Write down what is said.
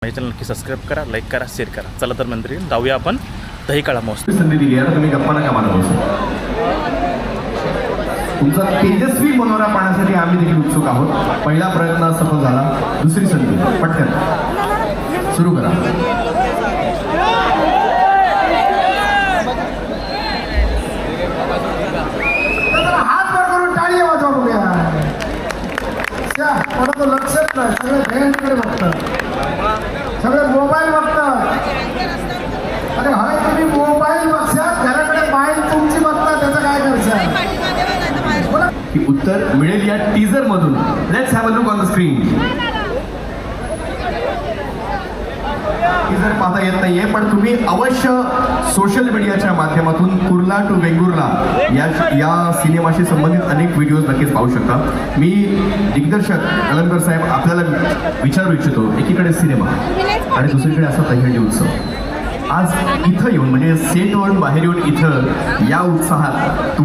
माझ्या चॅनल नक्की सबस्क्राईब करा, लाईक करा, शेअर करा. चला तर मंत्री जाऊया आपण दही काळा महोत्सव. संधी दिली आहे, तुम्ही गप्पा नका मानू. तुमचा तेजस्वी मनोरा पाहण्यासाठी आम्ही देखील उत्सुक आहोत. पहिला प्रयत्न सफल झाला, दुसरी संधी पटकन सुरू करा. हात वर करून टाळी वाजवा बघूया. कोणाचं लक्षच नाही, सगळे बँडकडे बघतात, सगळे मोबाईल बघतात. अरे हवे तुम्ही मोबाईल बघशात, घराकडे बाईल तुमची बघतात, त्याचं काय करशात? की उत्तर मिळेल या टीजर मधून. Let's have a look on the screen. Teaser पाहता येत नाहीये, पण तुम्ही अवश्य सोशल मीडियाच्या माध्यमातून कुर्ला टू वेंगुर्ला या सिनेमाशी संबंधित अनेक व्हिडिओज नक्कीच पाहू शकता. मी दिग्दर्शक कलमकर साहेब आपल्याला विचारू इच्छितो, एकीकडे सिनेमा आणि दुसरीकडे असा दहीहंडी उत्सव. आज इथं येऊन म्हणजे सेटवरून बाहेर येऊन इथं या उत्साहात